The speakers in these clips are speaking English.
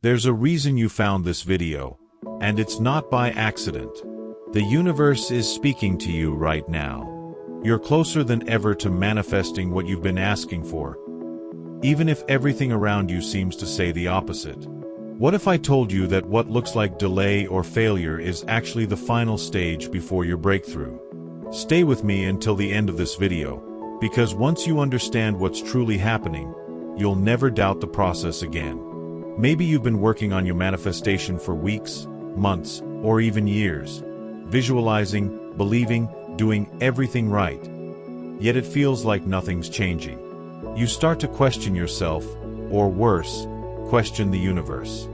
There's a reason you found this video, and it's not by accident. The universe is speaking to you right now. You're closer than ever to manifesting what you've been asking for, even if everything around you seems to say the opposite. What if I told you that what looks like delay or failure is actually the final stage before your breakthrough? Stay with me until the end of this video, because once you understand what's truly happening, you'll never doubt the process again. Maybe you've been working on your manifestation for weeks, months, or even years, visualizing, believing, doing everything right. Yet it feels like nothing's changing. You start to question yourself, or worse, question the universe.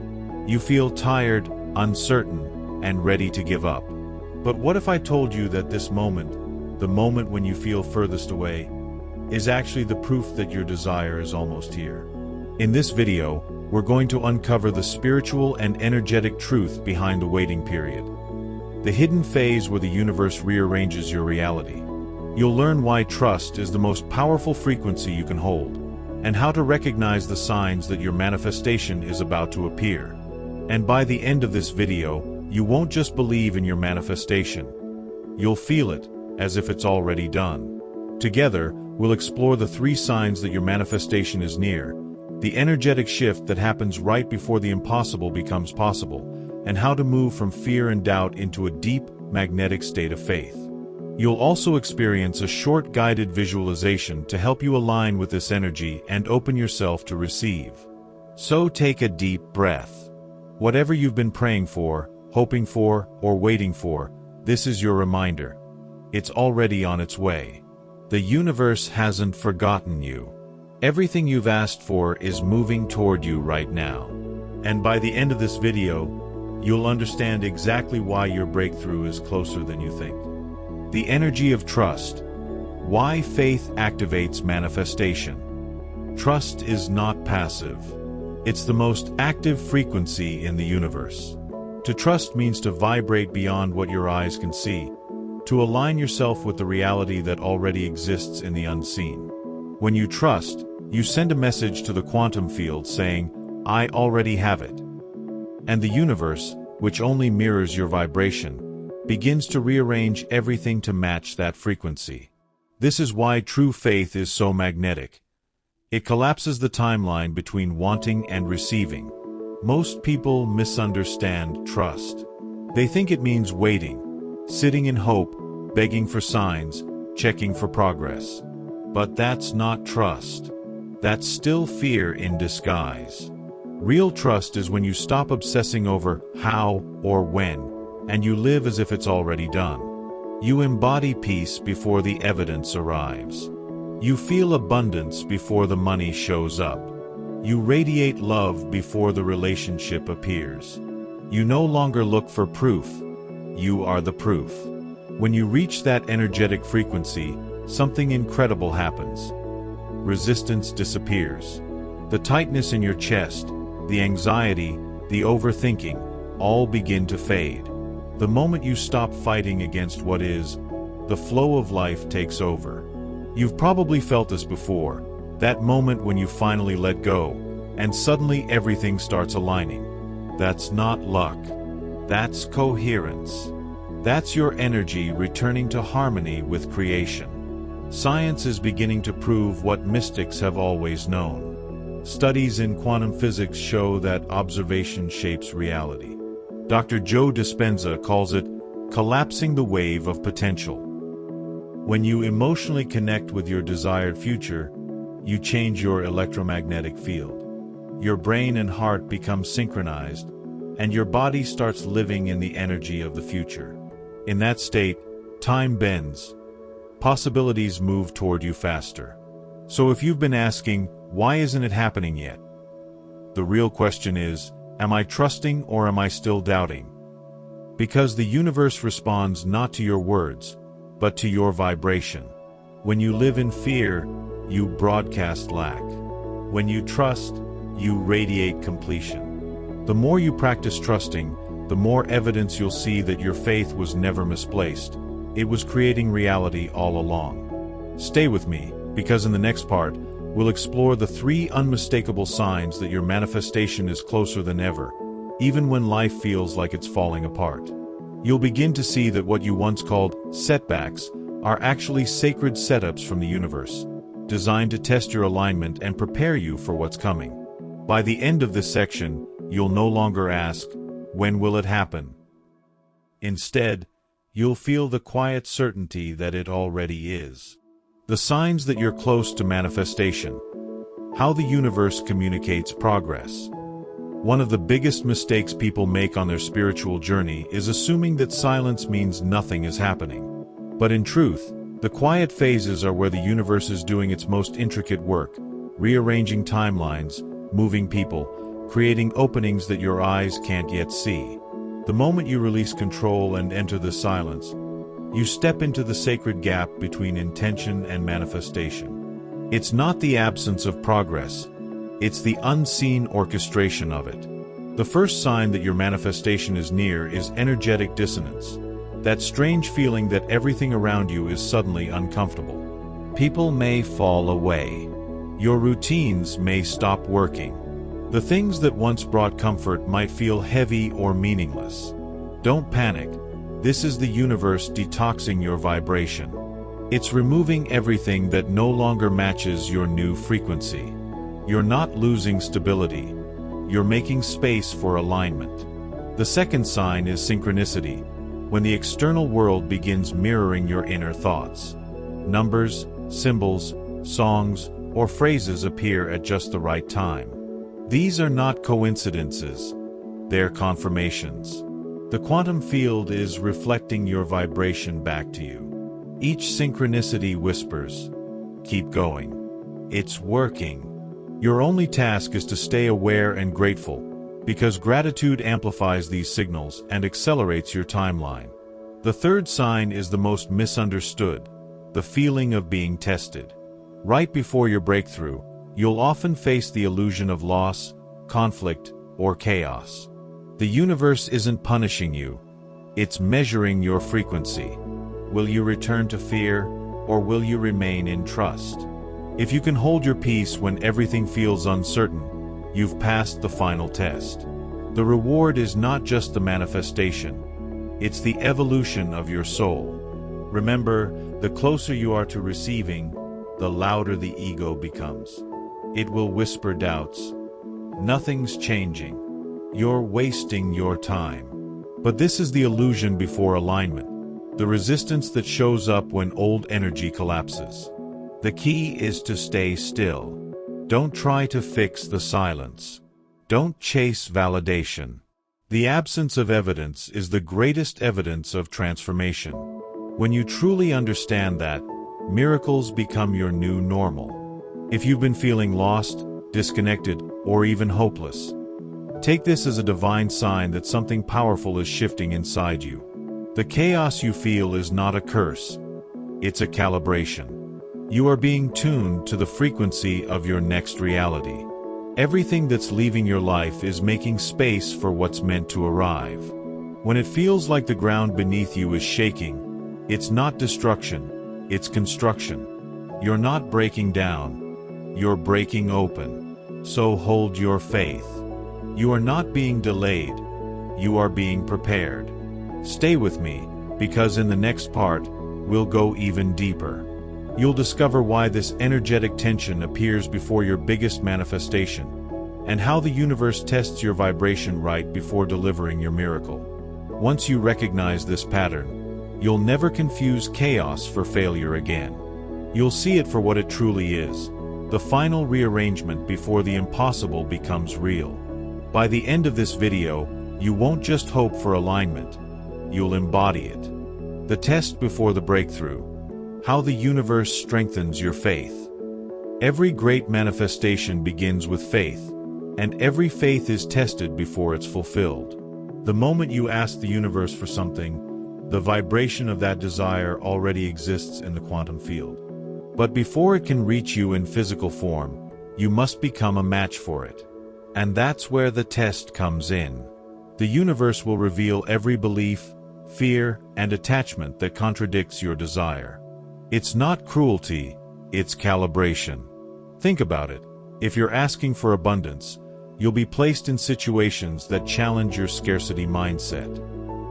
You feel tired, uncertain, and ready to give up. But what if I told you that this moment, the moment when you feel furthest away, is actually the proof that your desire is almost here? In this video, we're going to uncover the spiritual and energetic truth behind the waiting period. The hidden phase where the universe rearranges your reality. You'll learn why trust is the most powerful frequency you can hold, and how to recognize the signs that your manifestation is about to appear. And by the end of this video, you won't just believe in your manifestation. You'll feel it, as if it's already done. Together, we'll explore the 3 signs that your manifestation is near, the energetic shift that happens right before the impossible becomes possible, and how to move from fear and doubt into a deep, magnetic state of faith. You'll also experience a short guided visualization to help you align with this energy and open yourself to receive. So take a deep breath. Whatever you've been praying for, hoping for, or waiting for, this is your reminder. It's already on its way. The universe hasn't forgotten you. Everything you've asked for is moving toward you right now. And by the end of this video, you'll understand exactly why your breakthrough is closer than you think. The energy of trust. Why faith activates manifestation. Trust is not passive. It's the most active frequency in the universe. To trust means to vibrate beyond what your eyes can see, to align yourself with the reality that already exists in the unseen. When you trust, you send a message to the quantum field saying, "I already have it." And the universe, which only mirrors your vibration, begins to rearrange everything to match that frequency. This is why true faith is so magnetic. It collapses the timeline between wanting and receiving. Most people misunderstand trust. They think it means waiting, sitting in hope, begging for signs, checking for progress. But that's not trust. That's still fear in disguise. Real trust is when you stop obsessing over how or when, and you live as if it's already done. You embody peace before the evidence arrives. You feel abundance before the money shows up. You radiate love before the relationship appears. You no longer look for proof. You are the proof. When you reach that energetic frequency, something incredible happens. Resistance disappears. The tightness in your chest, the anxiety, the overthinking, all begin to fade. The moment you stop fighting against what is, the flow of life takes over. You've probably felt this before, that moment when you finally let go, and suddenly everything starts aligning. That's not luck. That's coherence. That's your energy returning to harmony with creation. Science is beginning to prove what mystics have always known. Studies in quantum physics show that observation shapes reality. Dr. Joe Dispenza calls it collapsing the wave of potential. When you emotionally connect with your desired future, you change your electromagnetic field. Your brain and heart become synchronized, and your body starts living in the energy of the future. In that state, time bends. Possibilities move toward you faster. So if you've been asking, why isn't it happening yet? The real question is, am I trusting or am I still doubting? Because the universe responds not to your words, but to your vibration. When you live in fear, you broadcast lack. When you trust, you radiate completion. The more you practice trusting, the more evidence you'll see that your faith was never misplaced. It was creating reality all along. Stay with me, because in the next part, we'll explore the 3 unmistakable signs that your manifestation is closer than ever, even when life feels like it's falling apart. You'll begin to see that what you once called setbacks are actually sacred setups from the universe, designed to test your alignment and prepare you for what's coming. By the end of this section, you'll no longer ask, "When will it happen?" Instead, you'll feel the quiet certainty that it already is. The signs that you're close to manifestation. How the universe communicates progress. One of the biggest mistakes people make on their spiritual journey is assuming that silence means nothing is happening. But in truth, the quiet phases are where the universe is doing its most intricate work, rearranging timelines, moving people, creating openings that your eyes can't yet see. The moment you release control and enter the silence, you step into the sacred gap between intention and manifestation. It's not the absence of progress, it's the unseen orchestration of it. The first sign that your manifestation is near is energetic dissonance. That strange feeling that everything around you is suddenly uncomfortable. People may fall away. Your routines may stop working. The things that once brought comfort might feel heavy or meaningless. Don't panic. This is the universe detoxing your vibration. It's removing everything that no longer matches your new frequency. You're not losing stability. You're making space for alignment. The second sign is synchronicity, when the external world begins mirroring your inner thoughts. Numbers, symbols, songs, or phrases appear at just the right time. These are not coincidences, they're confirmations. The quantum field is reflecting your vibration back to you. Each synchronicity whispers, "Keep going. It's working." Your only task is to stay aware and grateful, because gratitude amplifies these signals and accelerates your timeline. The third sign is the most misunderstood, the feeling of being tested. Right before your breakthrough, you'll often face the illusion of loss, conflict, or chaos. The universe isn't punishing you, it's measuring your frequency. Will you return to fear, or will you remain in trust? If you can hold your peace when everything feels uncertain, you've passed the final test. The reward is not just the manifestation, it's the evolution of your soul. Remember, the closer you are to receiving, the louder the ego becomes. It will whisper doubts. Nothing's changing. You're wasting your time. But this is the illusion before alignment, the resistance that shows up when old energy collapses. The key is to stay still. Don't try to fix the silence. Don't chase validation. The absence of evidence is the greatest evidence of transformation. When you truly understand that, miracles become your new normal. If you've been feeling lost, disconnected, or even hopeless, take this as a divine sign that something powerful is shifting inside you. The chaos you feel is not a curse. It's a calibration. You are being tuned to the frequency of your next reality. Everything that's leaving your life is making space for what's meant to arrive. When it feels like the ground beneath you is shaking, it's not destruction, it's construction. You're not breaking down. You're breaking open. So hold your faith. You are not being delayed. You are being prepared. Stay with me, because in the next part, we'll go even deeper. You'll discover why this energetic tension appears before your biggest manifestation, and how the universe tests your vibration right before delivering your miracle. Once you recognize this pattern, you'll never confuse chaos for failure again. You'll see it for what it truly is, the final rearrangement before the impossible becomes real. By the end of this video, you won't just hope for alignment, you'll embody it. The test before the breakthrough. How the universe strengthens your faith. Every great manifestation begins with faith, and every faith is tested before it's fulfilled. The moment you ask the universe for something, the vibration of that desire already exists in the quantum field. But before it can reach you in physical form, you must become a match for it. And that's where the test comes in. The universe will reveal every belief, fear, and attachment that contradicts your desire. It's not cruelty, it's calibration. Think about it. If you're asking for abundance, you'll be placed in situations that challenge your scarcity mindset.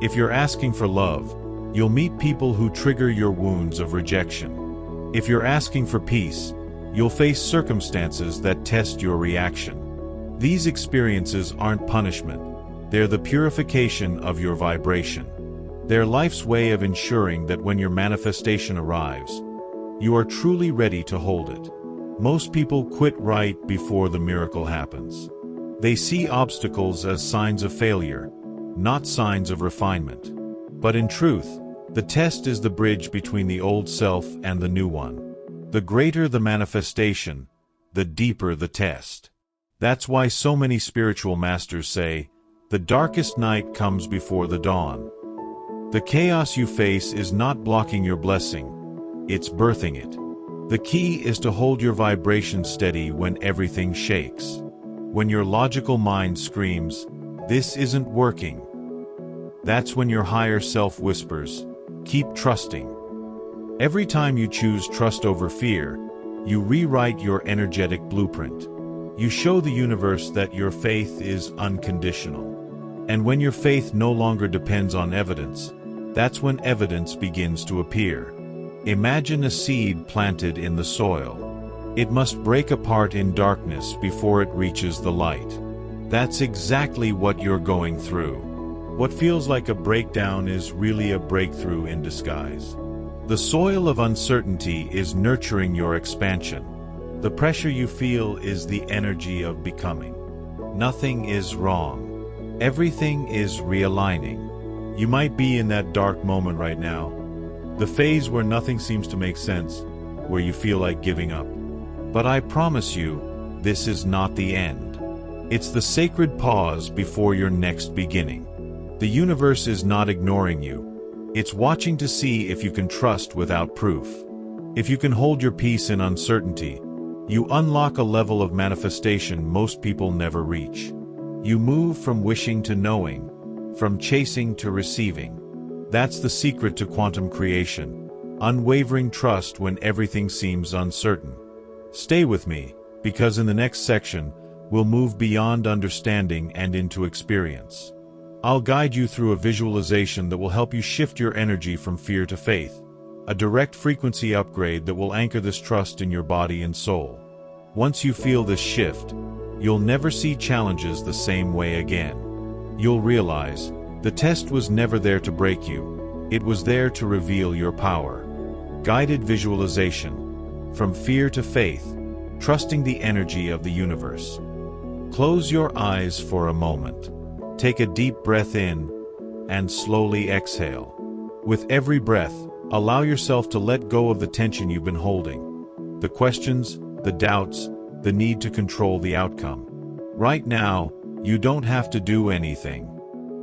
If you're asking for love, you'll meet people who trigger your wounds of rejection. If you're asking for peace, you'll face circumstances that test your reaction. These experiences aren't punishment. They're the purification of your vibration. They're life's way of ensuring that when your manifestation arrives, you are truly ready to hold it. Most people quit right before the miracle happens. They see obstacles as signs of failure, not signs of refinement. But in truth, the test is the bridge between the old self and the new one. The greater the manifestation, the deeper the test. That's why so many spiritual masters say, the darkest night comes before the dawn. The chaos you face is not blocking your blessing, it's birthing it. The key is to hold your vibration steady when everything shakes. When your logical mind screams, "This isn't working," that's when your higher self whispers, "Keep trusting." Every time you choose trust over fear, you rewrite your energetic blueprint. You show the universe that your faith is unconditional. And when your faith no longer depends on evidence, that's when evidence begins to appear. Imagine a seed planted in the soil. It must break apart in darkness before it reaches the light. That's exactly what you're going through. What feels like a breakdown is really a breakthrough in disguise. The soil of uncertainty is nurturing your expansion. The pressure you feel is the energy of becoming. Nothing is wrong. Everything is realigning. You might be in that dark moment right now, the phase where nothing seems to make sense, where you feel like giving up. But I promise you, this is not the end. It's the sacred pause before your next beginning. The universe is not ignoring you. It's watching to see if you can trust without proof. If you can hold your peace in uncertainty, you unlock a level of manifestation most people never reach. You move from wishing to knowing, from chasing to receiving. That's the secret to quantum creation, unwavering trust when everything seems uncertain. Stay with me, because in the next section, we'll move beyond understanding and into experience. I'll guide you through a visualization that will help you shift your energy from fear to faith, a direct frequency upgrade that will anchor this trust in your body and soul. Once you feel this shift, you'll never see challenges the same way again. You'll realize, the test was never there to break you, it was there to reveal your power. Guided visualization. From fear to faith, trusting the energy of the universe. Close your eyes for a moment. Take a deep breath in, and slowly exhale. With every breath, allow yourself to let go of the tension you've been holding. The questions, the doubts, the need to control the outcome. Right now, you don't have to do anything.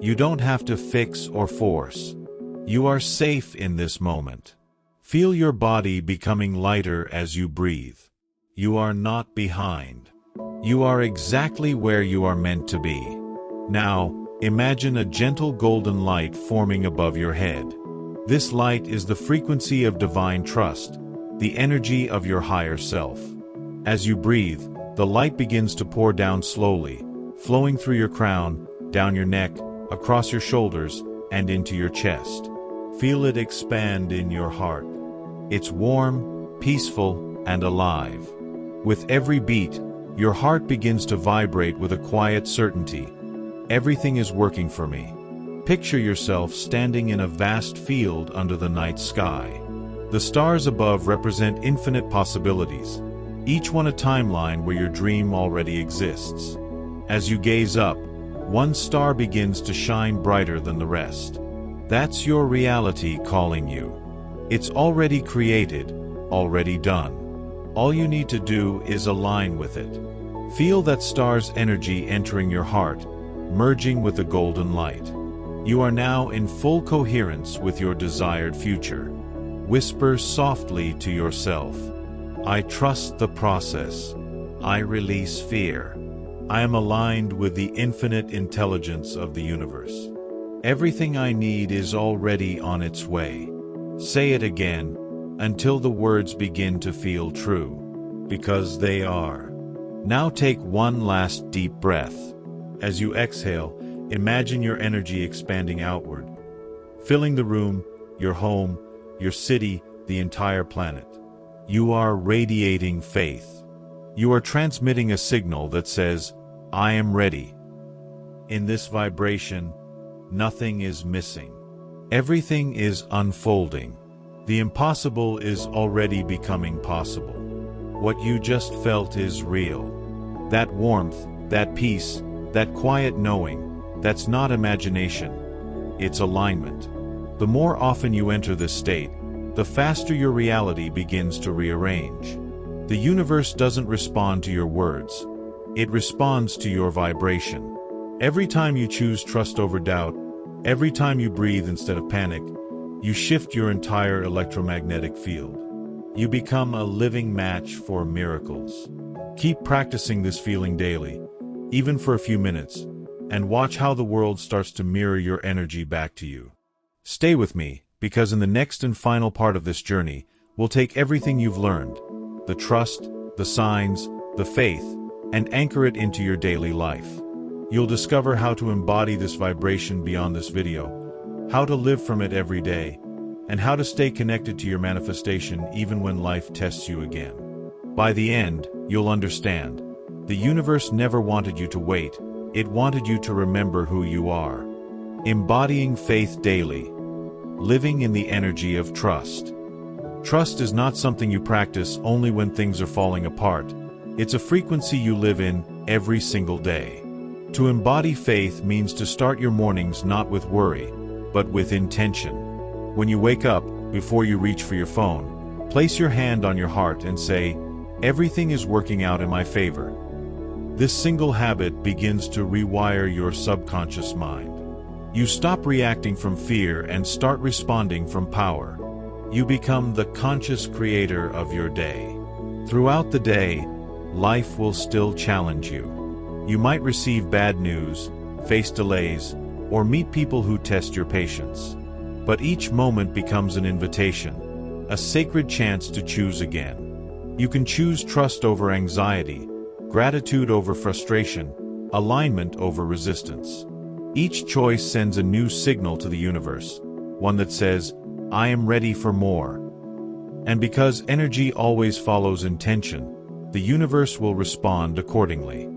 You don't have to fix or force. You are safe in this moment. Feel your body becoming lighter as you breathe. You are not behind. You are exactly where you are meant to be. Now, imagine a gentle golden light forming above your head. This light is the frequency of divine trust, the energy of your higher self. As you breathe, the light begins to pour down slowly, flowing through your crown, down your neck, across your shoulders, and into your chest. Feel it expand in your heart. It's warm, peaceful, and alive. With every beat, your heart begins to vibrate with a quiet certainty. Everything is working for me. Picture yourself standing in a vast field under the night sky. The stars above represent infinite possibilities, each one a timeline where your dream already exists. As you gaze up, one star begins to shine brighter than the rest. That's your reality calling you. It's already created, already done. All you need to do is align with it. Feel that star's energy entering your heart, merging with the golden light. You are now in full coherence with your desired future. Whisper softly to yourself, "I trust the process. I release fear. I am aligned with the infinite intelligence of the universe. Everything I need is already on its way." Say it again, until the words begin to feel true. because they are. Now take one last deep breath. As you exhale, imagine your energy expanding outward, filling the room, your home, your city, the entire planet. You are radiating faith. You are transmitting a signal that says, I am ready. In this vibration, nothing is missing. Everything is unfolding. The impossible is already becoming possible. What you just felt is real. That warmth, that peace, that quiet knowing, that's not imagination. It's alignment. The more often you enter this state, the faster your reality begins to rearrange. The universe doesn't respond to your words. It responds to your vibration. Every time you choose trust over doubt, every time you breathe instead of panic, you shift your entire electromagnetic field. You become a living match for miracles. Keep practicing this feeling daily, even for a few minutes, and watch how the world starts to mirror your energy back to you. Stay with me, because in the next and final part of this journey, we'll take everything you've learned, the trust, the signs, the faith, and anchor it into your daily life. You'll discover how to embody this vibration beyond this video, how to live from it every day, and how to stay connected to your manifestation even when life tests you again. By the end, you'll understand. The universe never wanted you to wait, it wanted you to remember who you are. Embodying faith daily. Living in the energy of trust. Trust is not something you practice only when things are falling apart. It's a frequency you live in every single day. To embody faith means to start your mornings not with worry, but with intention. When you wake up, before you reach for your phone, place your hand on your heart and say, "Everything is working out in my favor." This single habit begins to rewire your subconscious mind. You stop reacting from fear and start responding from power. You become the conscious creator of your day. Throughout the day, life will still challenge you. You might receive bad news, face delays, or meet people who test your patience. But each moment becomes an invitation, a sacred chance to choose again. You can choose trust over anxiety, gratitude over frustration, alignment over resistance. Each choice sends a new signal to the universe, one that says, I am ready for more. And because energy always follows intention, the universe will respond accordingly.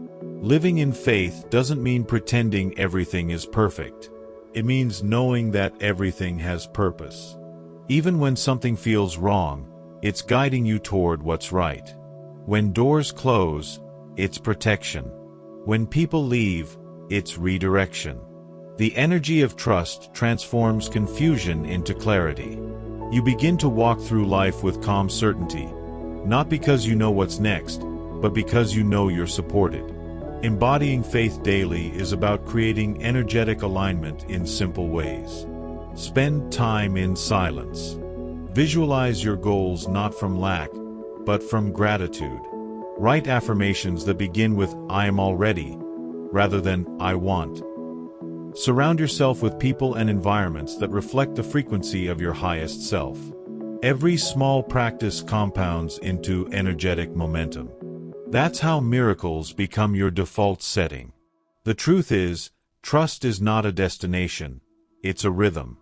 Living in faith doesn't mean pretending everything is perfect. It means knowing that everything has purpose. Even when something feels wrong, it's guiding you toward what's right. When doors close, it's protection. When people leave, it's redirection. The energy of trust transforms confusion into clarity. You begin to walk through life with calm certainty, not because you know what's next, but because you know you're supported. Embodying faith daily is about creating energetic alignment in simple ways. Spend time in silence. Visualize your goals not from lack, but from gratitude. Write affirmations that begin with I am already, rather than I want. Surround yourself with people and environments that reflect the frequency of your highest self. Every small practice compounds into energetic momentum. That's how miracles become your default setting. The truth is, trust is not a destination, it's a rhythm.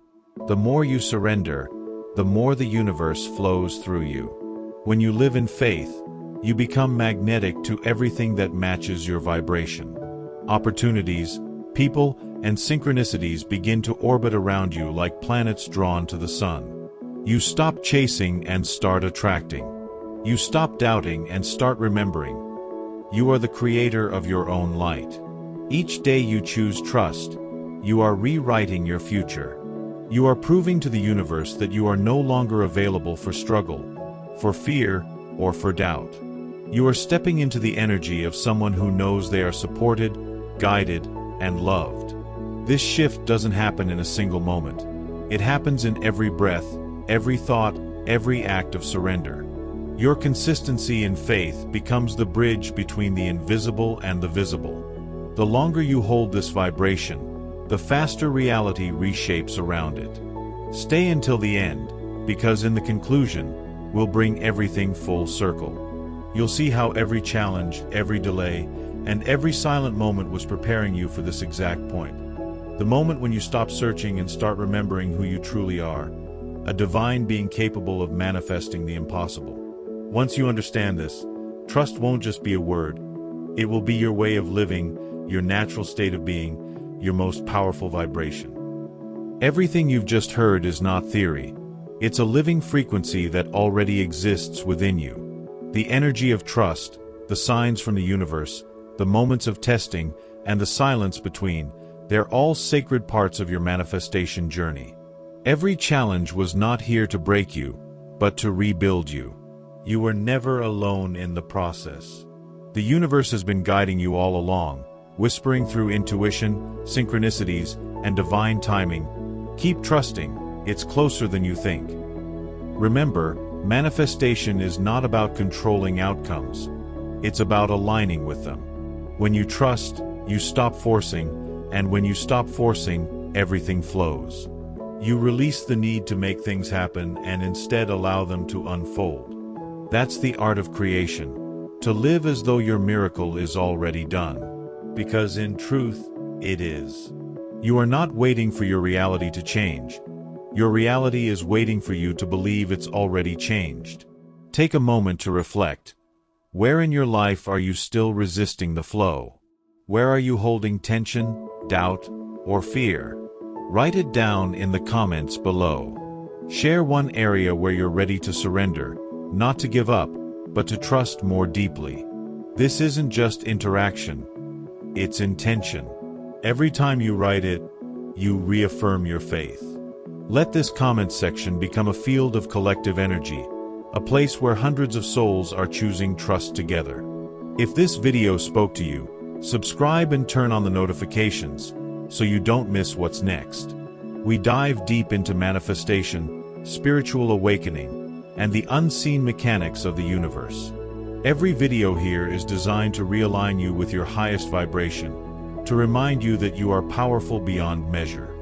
The more you surrender, the more the universe flows through you. When you live in faith, you become magnetic to everything that matches your vibration. Opportunities, people, and synchronicities begin to orbit around you like planets drawn to the sun. You stop chasing and start attracting. You stop doubting and start remembering. You are the creator of your own light. Each day you choose trust, you are rewriting your future. You are proving to the universe that you are no longer available for struggle, for fear, or for doubt. You are stepping into the energy of someone who knows they are supported, guided, and loved. This shift doesn't happen in a single moment. It happens in every breath, every thought, every act of surrender. Your consistency in faith becomes the bridge between the invisible and the visible. The longer you hold this vibration, the faster reality reshapes around it. Stay until the end, because in the conclusion, we'll bring everything full circle. You'll see how every challenge, every delay, and every silent moment was preparing you for this exact point. The moment when you stop searching and start remembering who you truly are, a divine being capable of manifesting the impossible. Once you understand this, trust won't just be a word. It will be your way of living, your natural state of being, your most powerful vibration. Everything you've just heard is not theory. It's a living frequency that already exists within you. The energy of trust, the signs from the universe, the moments of testing, and the silence between, they're all sacred parts of your manifestation journey. Every challenge was not here to break you, but to rebuild you. You were never alone in the process. The universe has been guiding you all along, whispering through intuition, synchronicities, and divine timing. Keep trusting, it's closer than you think. Remember, manifestation is not about controlling outcomes. It's about aligning with them. When you trust, you stop forcing, and when you stop forcing, everything flows. You release the need to make things happen and instead allow them to unfold. That's the art of creation, to live as though your miracle is already done. Because in truth, it is. You are not waiting for your reality to change. Your reality is waiting for you to believe it's already changed. Take a moment to reflect. Where in your life are you still resisting the flow? Where are you holding tension, doubt, or fear? Write it down in the comments below. Share one area where you're ready to surrender, not to give up, but to trust more deeply. This isn't just interaction, it's intention. Every time you write it, you reaffirm your faith. Let this comment section become a field of collective energy, a place where hundreds of souls are choosing trust together. If this video spoke to you, subscribe and turn on the notifications so you don't miss what's next. We dive deep into manifestation, spiritual awakening, and the unseen mechanics of the universe. Every video here is designed to realign you with your highest vibration, to remind you that you are powerful beyond measure.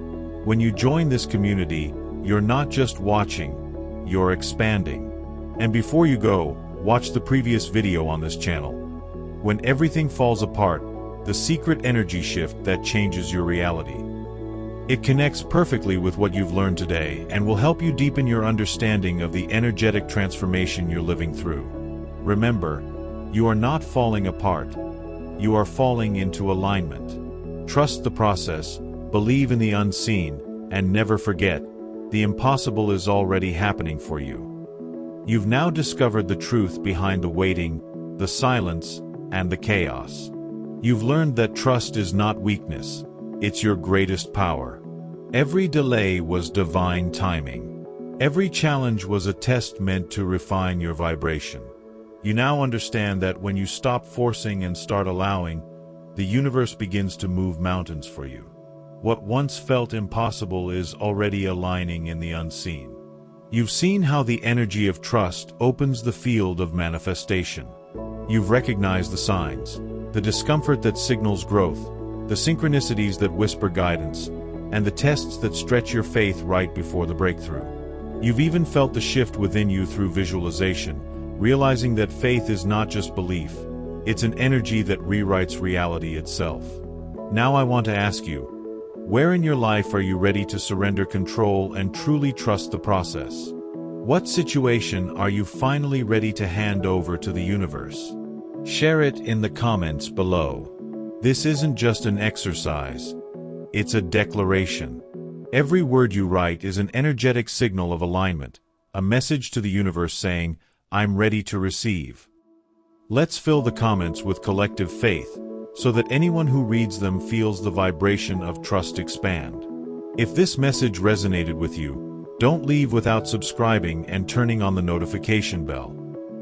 When you join this community, you're not just watching, you're expanding. And before you go, watch the previous video on this channel. When everything falls apart, the secret energy shift that changes your reality. It connects perfectly with what you've learned today and will help you deepen your understanding of the energetic transformation you're living through. Remember, you are not falling apart. You are falling into alignment. Trust the process, believe in the unseen, and never forget, the impossible is already happening for you. You've now discovered the truth behind the waiting, the silence, and the chaos. You've learned that trust is not weakness, it's your greatest power. Every delay was divine timing. Every challenge was a test meant to refine your vibration. You now understand that when you stop forcing and start allowing, the universe begins to move mountains for you. What once felt impossible is already aligning in the unseen. You've seen how the energy of trust opens the field of manifestation. You've recognized the signs, the discomfort that signals growth, the synchronicities that whisper guidance, and the tests that stretch your faith right before the breakthrough. You've even felt the shift within you through visualization, realizing that faith is not just belief, it's an energy that rewrites reality itself. Now I want to ask you, where in your life are you ready to surrender control and truly trust the process? What situation are you finally ready to hand over to the universe? Share it in the comments below. This isn't just an exercise, it's a declaration. Every word you write is an energetic signal of alignment, a message to the universe saying, I'm ready to receive. Let's fill the comments with collective faith, so that anyone who reads them feels the vibration of trust expand. If this message resonated with you, don't leave without subscribing and turning on the notification bell.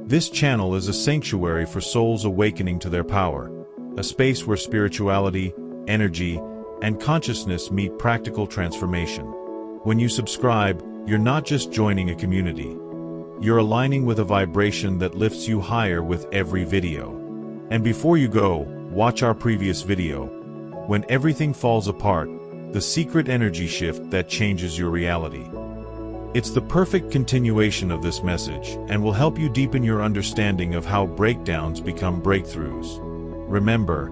This channel is a sanctuary for souls awakening to their power, a space where spirituality, energy, and consciousness meet practical transformation. When you subscribe, you're not just joining a community. You're aligning with a vibration that lifts you higher with every video. And before you go, watch our previous video, When Everything Falls Apart, the secret energy shift that changes your reality. It's the perfect continuation of this message and will help you deepen your understanding of how breakdowns become breakthroughs. Remember,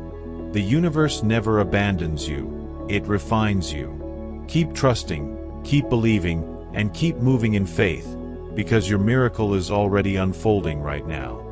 the universe never abandons you, it refines you. Keep trusting, keep believing, and keep moving in faith, because your miracle is already unfolding right now.